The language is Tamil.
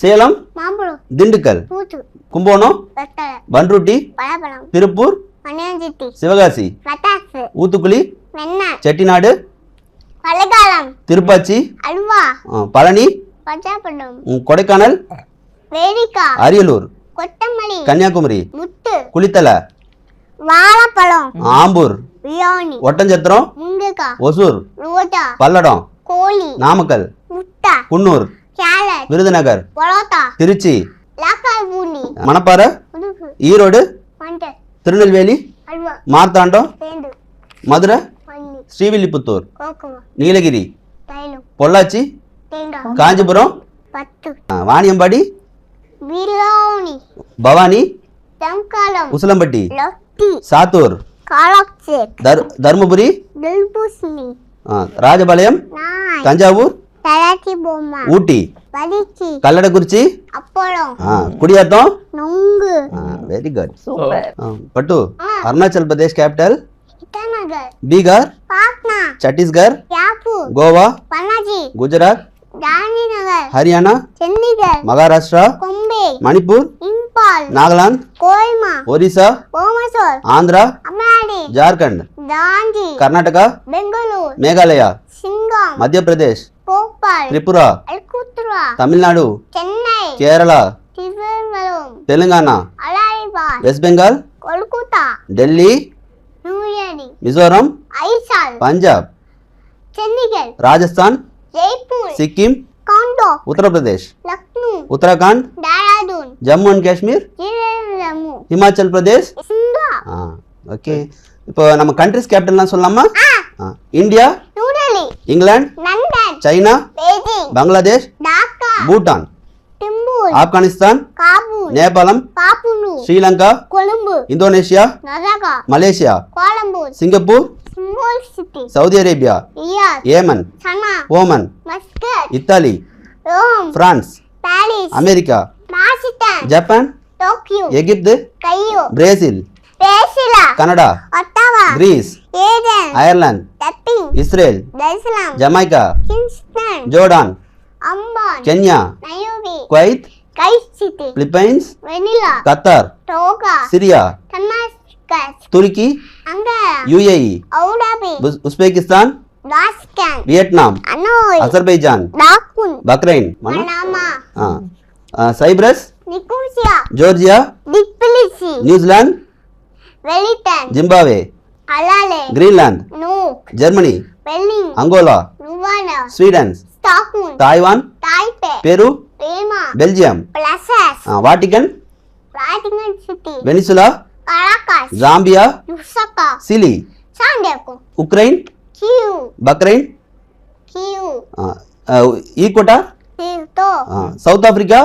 சேலம், திண்டுக்கல், கும்போணம், பன்ருட்டி, திருப்பூர், சிவகாசி, ஊத்துக்குளி, செட்டிநாடு, திருப்பாச்சி, பழனி, கொடைக்கானல், அரியலூர், கன்னியாகுமரி, குளித்தலை, ஆம்பூர், ஒட்டஞ்சத்திரம், ஒசூர், பல்லடம், நாமக்கல், குன்னூர், விருதுநகர், திருச்சி, மணப்பாறை, ஈரோடு, திருநெல்வேலி, மார்த்தாண்டம், மதுரை, ஸ்ரீவில்லிபுத்தூர், நீலகிரி, பொள்ளாச்சி, காஞ்சிபுரம், வாணியம்பாடி, பவானி, உசிலம்பட்டி, சாத்தூர், தர்மபுரி, ராஜபாளையம், தஞ்சாவூர், ஊட்டி, கல்லடக்குறிச்சி, குடியாத்தம், வெரி குட், பட்டு, அருணாச்சல் பிரதேஷ் கேபிட்டல், பீகார், சத்தீஸ்கர், கோவா, குஜராத், ஹரியானா, மகாராஷ்டிரா, மணிப்பூர், நாகாலாந்து, ஒரிசா, ஆந்திரா, ஜார்க்கண்ட், கர்நாடகா, மேகாலயா, மத்திய Pradesh, Tripura, Tamil Nadu, Kerala, Telangana, west Bengal, Delhi, Mizoram, Punjab, Rajasthan, Sikkim, Uttar Pradesh, Uttarakhand, Jammu and Kashmir, Himachal Pradesh. Okay, இப்போ நம்ம கண்ட்ரிஸ் கேபிட்டல்லாம் சொல்லலாமா? India, England, China, Bangladesh, Bhutan, Afghanistan, நேபாளம், Sri Lanka, Indonesia, Malaysia, Singapore, Saudi Arabia, Yemen, Oman, Italy, France, America, Japan, Egypt, Brazil, Canada, Greece, Ireland, Israel, Jamaica, Jordan, Kenya, Kuwait, Philippines, Qatar, Syria, துருக்கி, UAE, Uzbekistan, Vietnam, Azerbaijan, Bahrain, Cyprus, Georgia, New Zealand, Zimbabwe, Greenland, Germany, Angola, Sweden, Taiwan, Peru, Belgium, Vatican, Venezuela, Zambia, Chile, Ukraine, Bahrain, Ecuador, south Africa.